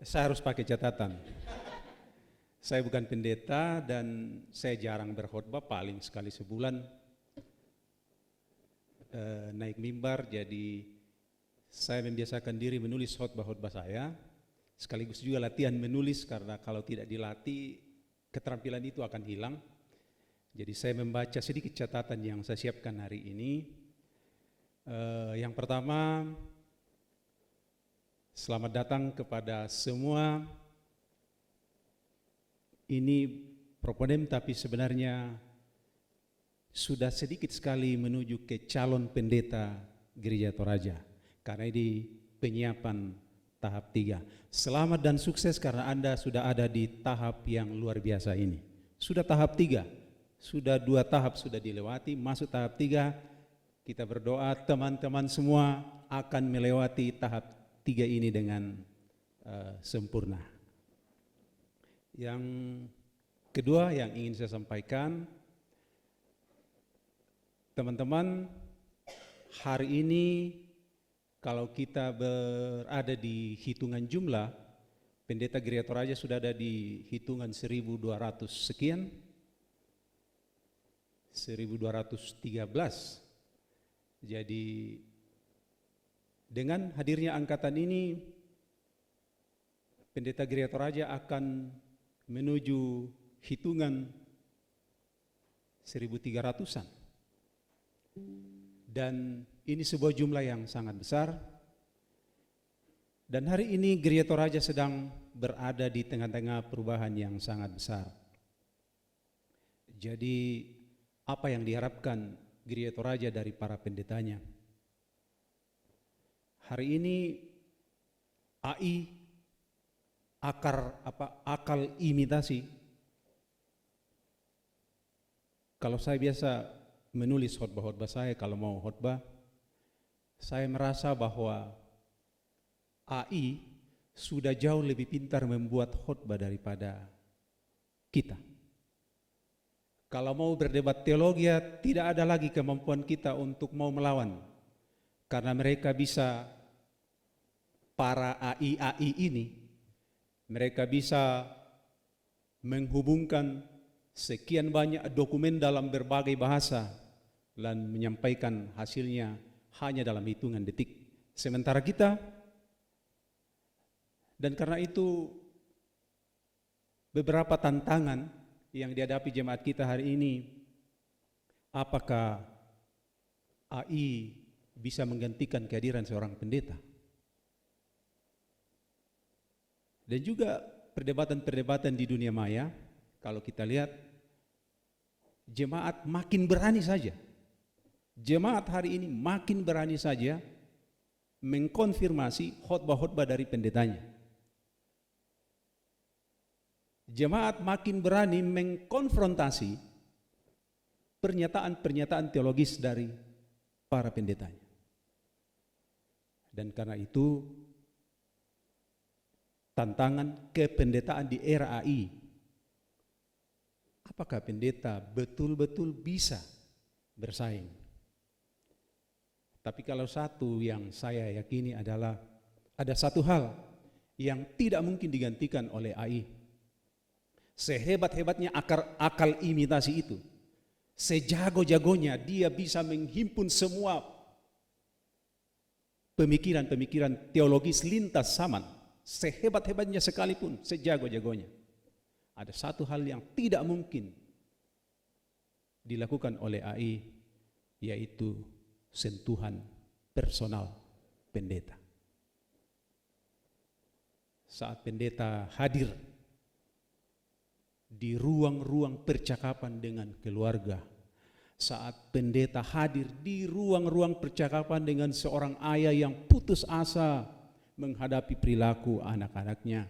saya harus pakai catatan. Saya bukan pendeta dan saya jarang berkhotbah, paling sekali sebulan naik mimbar. Jadi saya membiasakan diri menulis khotbah-khotbah saya, sekaligus juga latihan menulis, karena kalau tidak dilatih keterampilan itu akan hilang. Jadi saya membaca sedikit catatan yang saya siapkan hari ini. Yang pertama, selamat datang kepada semua. Ini proponem tapi sebenarnya sudah sedikit sekali menuju ke calon pendeta Gereja Toraja, karena ini penyiapan tahap 3. Selamat dan sukses karena Anda sudah ada di tahap yang luar biasa ini. Sudah tahap 3, sudah 2 tahap sudah dilewati, masuk tahap 3. Kita berdoa teman-teman semua akan melewati tahap 3 ini dengan sempurna. Yang kedua yang ingin saya sampaikan, teman-teman, hari ini kalau kita berada di hitungan jumlah, pendeta Gereja Toraja sudah ada di hitungan 1.200 sekian, 1.213. Jadi dengan hadirnya angkatan ini, Pendeta Gereja Toraja akan menuju hitungan 1.300-an. Dan ini sebuah jumlah yang sangat besar. Dan hari ini Gereja Toraja sedang berada di tengah-tengah perubahan yang sangat besar. Jadi apa yang diharapkan Gereja Toraja dari para pendetanya? Hari ini AI, akal imitasi. Kalau saya biasa menulis khotbah-khotbah saya, kalau mau khotbah, saya merasa bahwa AI sudah jauh lebih pintar membuat khotbah daripada kita. Kalau mau berdebat teologi, tidak ada lagi kemampuan kita untuk mau melawan. Karena mereka bisa, para AI ini, mereka bisa menghubungkan sekian banyak dokumen dalam berbagai bahasa dan menyampaikan hasilnya hanya dalam hitungan detik. Sementara kita, dan karena itu beberapa tantangan yang dihadapi jemaat kita hari ini, apakah AI bisa menggantikan kehadiran seorang pendeta? Dan juga perdebatan-perdebatan di dunia maya, kalau kita lihat, jemaat makin berani saja. Jemaat hari ini makin berani saja mengkonfirmasi khotbah-khotbah dari pendetanya. Jemaat makin berani mengkonfrontasi pernyataan-pernyataan teologis dari para pendetanya. Dan karena itu, tantangan kependetaan di era AI, apakah pendeta betul-betul bisa bersaing? Tapi kalau satu yang saya yakini adalah ada satu hal yang tidak mungkin digantikan oleh AI. Sehebat-hebatnya akal imitasi itu, sejago-jagonya dia bisa menghimpun semua pemikiran-pemikiran teologis lintas zaman. Sehebat-hebatnya sekalipun, sejago-jagonya, ada satu hal yang tidak mungkin dilakukan oleh AI, yaitu sentuhan personal pendeta. Saat pendeta hadir di ruang-ruang percakapan dengan keluarga, saat pendeta hadir di ruang-ruang percakapan dengan seorang ayah yang putus asa menghadapi perilaku anak-anaknya,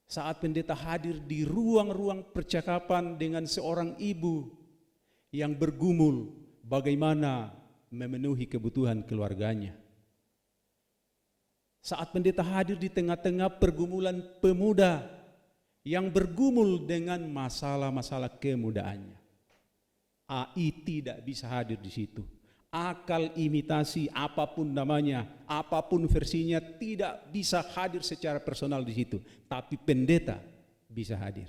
saat pendeta hadir di ruang-ruang percakapan dengan seorang ibu yang bergumul bagaimana memenuhi kebutuhan keluarganya, saat pendeta hadir di tengah-tengah pergumulan pemuda yang bergumul dengan masalah-masalah kemudaannya, AI tidak bisa hadir di situ. Akal imitasi apapun namanya, apapun versinya tidak bisa hadir secara personal di situ, tapi pendeta bisa hadir.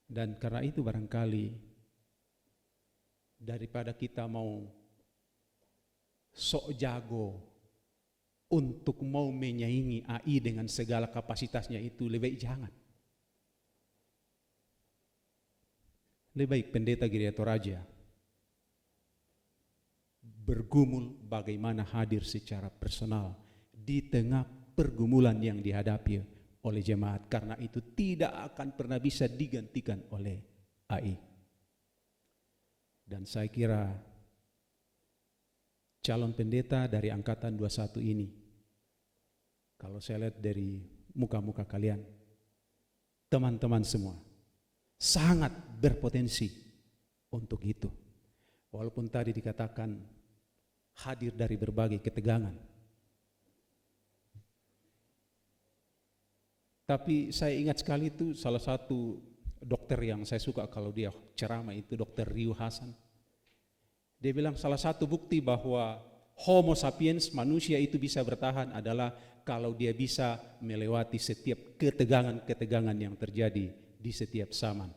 Dan karena itu barangkali daripada kita mau sok jago untuk mau menyaingi AI dengan segala kapasitasnya itu, lebih baik jangan. Lebih baik pendeta Gereja Toraja bergumul bagaimana hadir secara personal di tengah pergumulan yang dihadapi oleh jemaat, karena itu tidak akan pernah bisa digantikan oleh AI. Dan saya kira calon pendeta dari angkatan 21 ini, kalau saya lihat dari muka-muka kalian, teman-teman semua sangat berpotensi untuk itu. Walaupun tadi dikatakan hadir dari berbagai ketegangan, tapi saya ingat sekali itu salah satu dokter yang saya suka kalau dia ceramah itu, Dr. Riu Hasan. Dia bilang salah satu bukti bahwa Homo sapiens, manusia itu bisa bertahan adalah kalau dia bisa melewati setiap ketegangan-ketegangan yang terjadi di setiap zaman.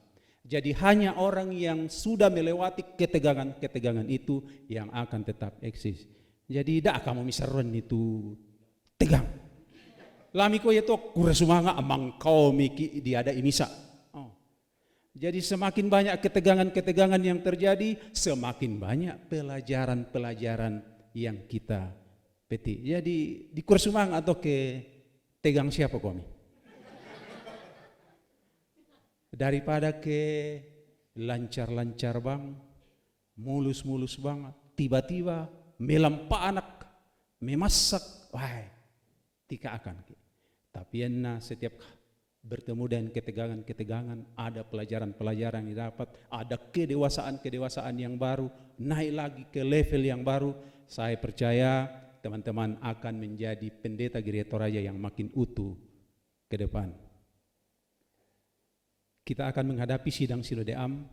Jadi hanya orang yang sudah melewati ketegangan-ketegangan itu yang akan tetap eksis. Jadi dak kamu misaron itu tegang. Lami ko itu kura sumanga amang kau miki diada imisa. Oh. Jadi semakin banyak ketegangan-ketegangan yang terjadi, semakin banyak pelajaran-pelajaran yang kita petik. Jadi di kura sumanga atau ke tegang siapa kami? Daripada ke lancar-lancar bang, mulus-mulus banget, tiba-tiba melampa anak, memasak, wah, tika akan. Tapi enak setiap bertemu dengan ketegangan-ketegangan, ada pelajaran-pelajaran yang didapat, ada kedewasaan-kedewasaan yang baru, naik lagi ke level yang baru. Saya percaya teman-teman akan menjadi pendeta Gereja Toraja yang makin utuh ke depan. Kita akan menghadapi sidang Silodeam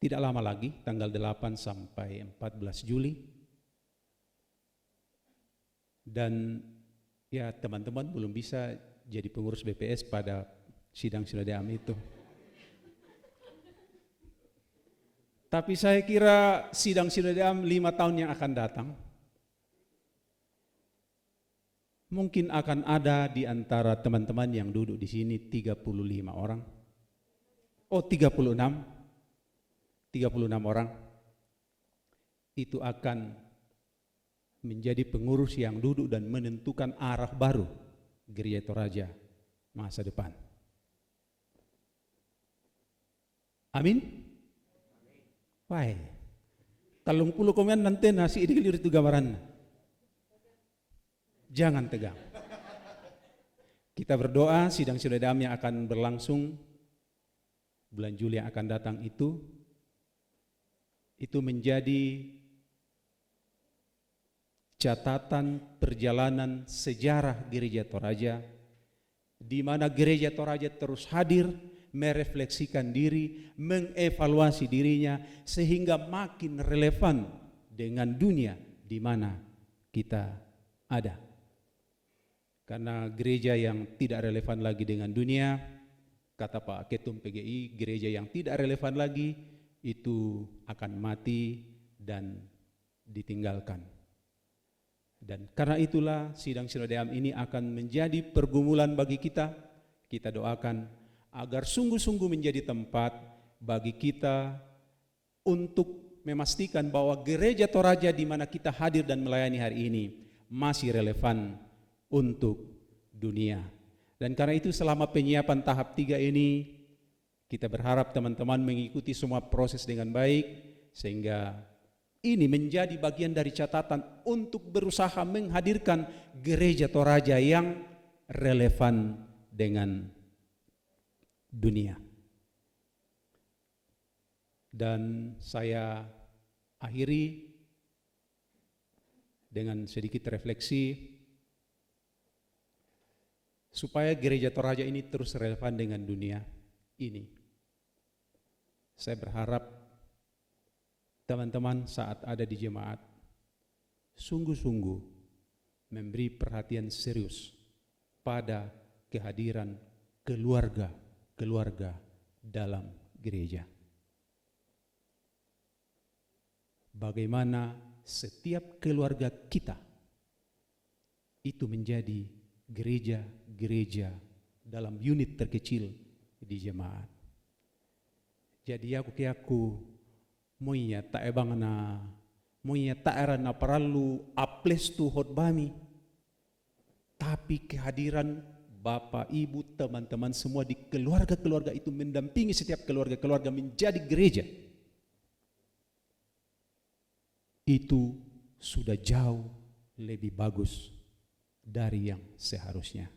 tidak lama lagi, tanggal 8 sampai 14 Juli. Dan ya teman-teman belum bisa jadi pengurus BPS pada sidang Silodeam itu. Tapi saya kira sidang Silodeam 5 tahun yang akan datang, mungkin akan ada di antara teman-teman yang duduk di sini 35 orang. Oh 36 orang. Itu akan menjadi pengurus yang duduk dan menentukan arah baru Gereja Toraja masa depan. Amin? Wah, kalau puluh komen nanti nasi ini itu gambaran. Jangan tegang. Kita berdoa sidang Silodeam yang akan berlangsung bulan Juli yang akan datang itu menjadi catatan perjalanan sejarah Gereja Toraja, di mana Gereja Toraja terus hadir, merefleksikan diri, mengevaluasi dirinya sehingga makin relevan dengan dunia di mana kita ada. Karena gereja yang tidak relevan lagi dengan dunia, kata Pak Ketum PGI, gereja yang tidak relevan lagi itu akan mati dan ditinggalkan. Dan karena itulah sidang Silodeam ini akan menjadi pergumulan bagi kita. Kita doakan agar sungguh-sungguh menjadi tempat bagi kita untuk memastikan bahwa Gereja Toraja di mana kita hadir dan melayani hari ini masih relevan untuk dunia. Dan karena itu selama penyiapan tahap 3 ini, kita berharap teman-teman mengikuti semua proses dengan baik, sehingga ini menjadi bagian dari catatan untuk berusaha menghadirkan Gereja Toraja yang relevan dengan dunia. Dan saya akhiri dengan sedikit refleksi supaya Gereja Toraja ini terus relevan dengan dunia ini. Saya berharap teman-teman saat ada di jemaat sungguh-sungguh memberi perhatian serius pada kehadiran keluarga dalam gereja. Bagaimana setiap keluarga kita itu menjadi gereja dalam unit terkecil di jemaat. Jadi aku moya tak ebang na moya tak era na perlu aples tu hotbami, tapi kehadiran Bapak, Ibu, teman-teman semua di keluarga-keluarga itu mendampingi setiap keluarga-keluarga menjadi gereja. Itu sudah jauh lebih bagus dari yang seharusnya.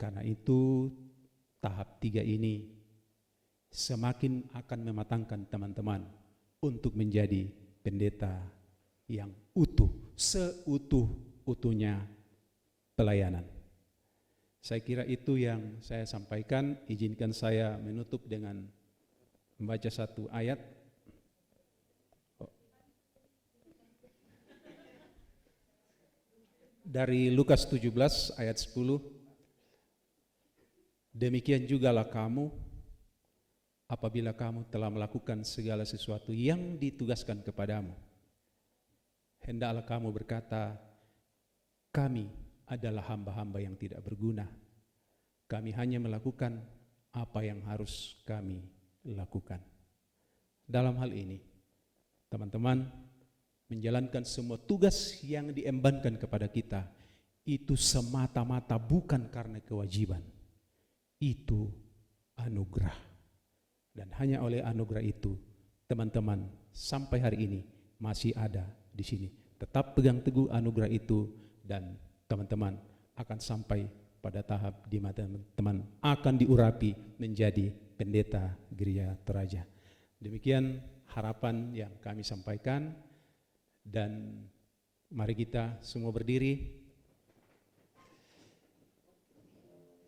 Karena itu tahap 3 ini semakin akan mematangkan teman-teman untuk menjadi pendeta yang utuh, seutuh-utuhnya pelayanan. Saya kira itu yang saya sampaikan. Izinkan saya menutup dengan membaca satu ayat. Dari Lukas 17 ayat 10. Demikian jugalah kamu apabila kamu telah melakukan segala sesuatu yang ditugaskan kepadamu. Hendaklah kamu berkata, kami adalah hamba-hamba yang tidak berguna. Kami hanya melakukan apa yang harus kami lakukan. Dalam hal ini, teman-teman, menjalankan semua tugas yang diembankan kepada kita, itu semata-mata bukan karena kewajiban. Itu anugerah. Dan hanya oleh anugerah itu, teman-teman sampai hari ini masih ada di sini. Tetap pegang teguh anugerah itu dan teman-teman akan sampai pada tahap di mana teman-teman akan diurapi menjadi pendeta Gereja Toraja. Demikian harapan yang kami sampaikan, dan mari kita semua berdiri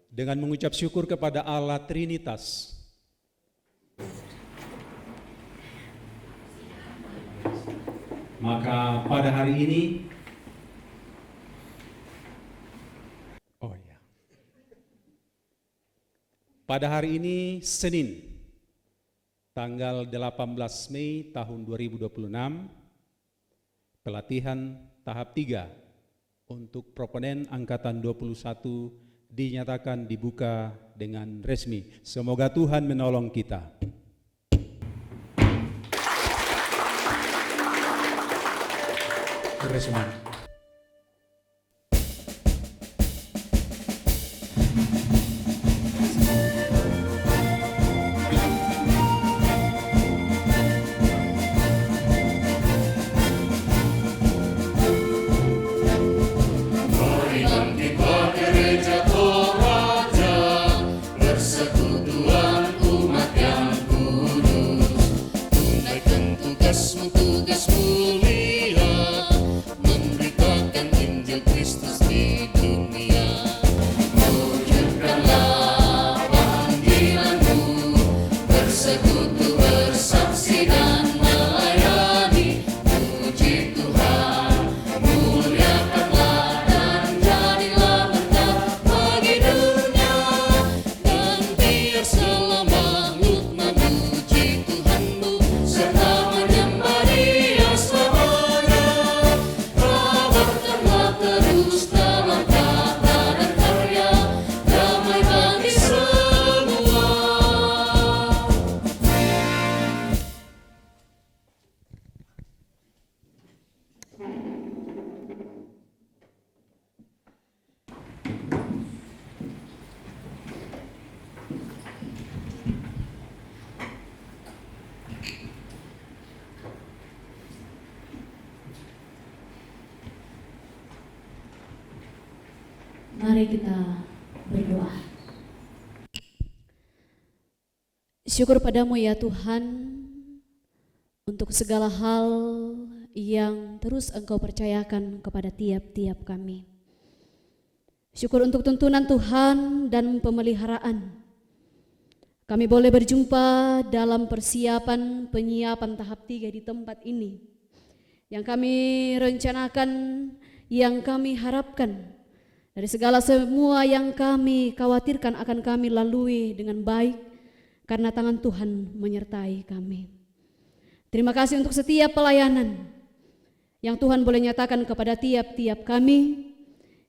dengan mengucap syukur kepada Allah Trinitas. Maka pada hari ini, pada hari ini Senin, tanggal 18 Mei tahun 2026, pelatihan tahap 3 untuk proponen angkatan 21 dinyatakan dibuka dengan resmi. Semoga Tuhan menolong kita. Resmi. Tugas mulia, memberitakan Injil Kristus di dunia. Wujudkanlah panggilanmu, bersekutu, bersaksi dan melayani. Puji Tuhan, muliakanlah dan jadilah berkat bagi dunia. Dan biar segala makhluk memuji Tuhanmu serta menyembah Dia selamanya. Kabarkanlah terus dalam kata dan karya, damai bagi semua. Mari kita berdoa. Syukur padamu ya Tuhan untuk segala hal yang terus Engkau percayakan kepada tiap-tiap kami. Syukur untuk tuntunan Tuhan dan pemeliharaan. Kami boleh berjumpa dalam persiapan penyiapan tahap 3 di tempat ini. Yang kami rencanakan, yang kami harapkan, dari segala semua yang kami khawatirkan akan kami lalui dengan baik, karena tangan Tuhan menyertai kami. Terima kasih untuk setiap pelayanan yang Tuhan boleh nyatakan kepada tiap-tiap kami,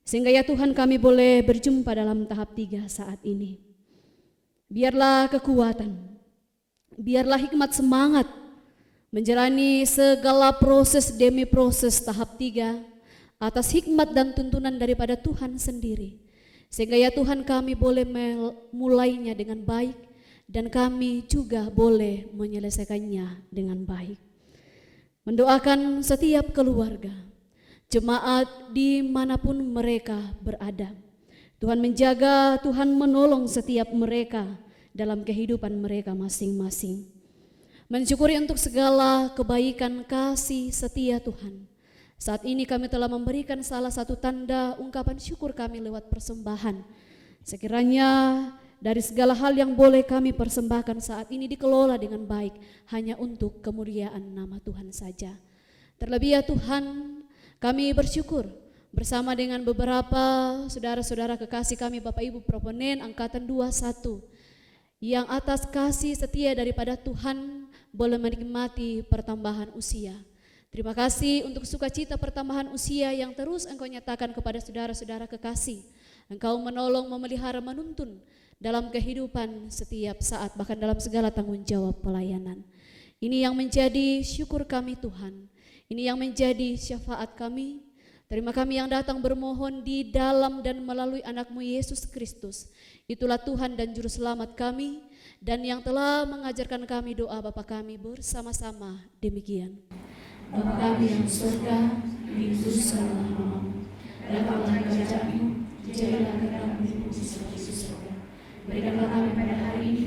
sehingga ya Tuhan kami boleh berjumpa dalam tahap 3 saat ini. Biarlah kekuatan, biarlah hikmat semangat menjalani segala proses demi proses tahap 3 atas hikmat dan tuntunan daripada Tuhan sendiri. Sehingga ya Tuhan kami boleh mulainya dengan baik, dan kami juga boleh menyelesaikannya dengan baik. Mendoakan setiap keluarga, jemaat dimanapun mereka berada. Tuhan menjaga, Tuhan menolong setiap mereka dalam kehidupan mereka masing-masing. Mensyukuri untuk segala kebaikan kasih setia Tuhan. Saat ini kami telah memberikan salah satu tanda ungkapan syukur kami lewat persembahan. Sekiranya dari segala hal yang boleh kami persembahkan saat ini dikelola dengan baik, hanya untuk kemuliaan nama Tuhan saja. Terlebih ya Tuhan, kami bersyukur bersama dengan beberapa saudara-saudara kekasih kami Bapak Ibu proponen angkatan 21 yang atas kasih setia daripada Tuhan boleh menikmati pertambahan usia. Terima kasih untuk sukacita pertambahan usia yang terus Engkau nyatakan kepada saudara-saudara kekasih. Engkau menolong, memelihara, menuntun dalam kehidupan setiap saat, bahkan dalam segala tanggung jawab pelayanan. Ini yang menjadi syukur kami Tuhan. Ini yang menjadi syafaat kami. Terima kami yang datang bermohon di dalam dan melalui anak-Mu Yesus Kristus. Itulah Tuhan dan Juru Selamat kami, dan yang telah mengajarkan kami doa Bapa kami bersama-sama demikian. Bapa kami yang di surga, dikuduskanlah namamu. Datanglah kerajaan-Mu, jadilah kehendakmu di surga. Berikanlah kami pada hari ini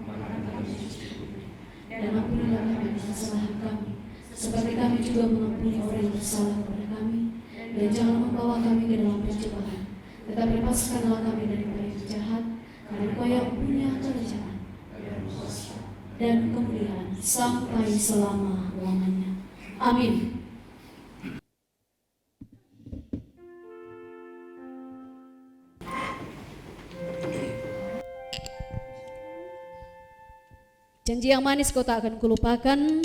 makanan kami yang cukup, dan ampunilah kami kesalahan kami, seperti kami juga mengampuni orang yang bersalah kepada kami. Dan jangan membawa kami ke dalam pencobaan, tetapi lepaskanlah kami daripada yang jahat, karena Engkau yang punya kerajaan dan kemuliaan sampai selama-lamanya. Amin. Janji yang manis kau tak akan kulupakan.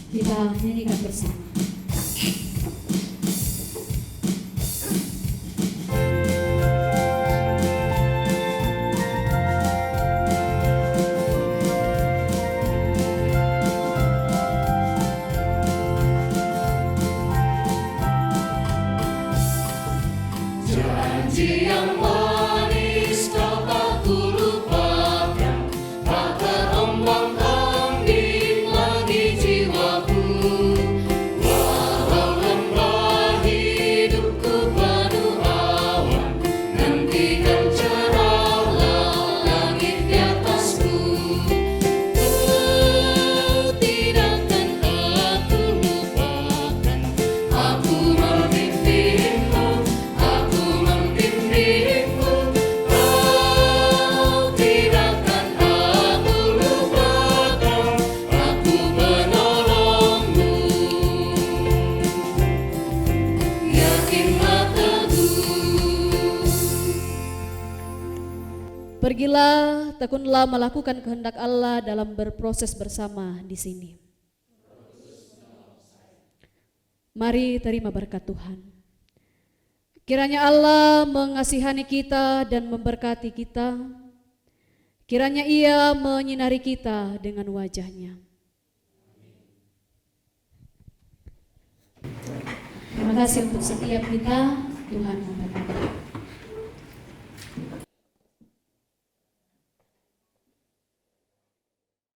Kita nyanyikan bersama. Janji yang manis kau tak kulupakan, tak terombang-ambing lagi jiwaku. Walau lembah hidupku penuh awan, nantikan cerahlah langit di atasku. Kau tidak akan aku lupakan, aku memimpinmu. Pergilah, tekunlah melakukan kehendak Allah dalam berproses bersama di sini. Mari terima berkat Tuhan. Kiranya Allah mengasihani kita dan memberkati kita. Kiranya Ia menyinari kita dengan wajah-Nya. Terima kasih untuk setiap kita. Tuhan memberkati.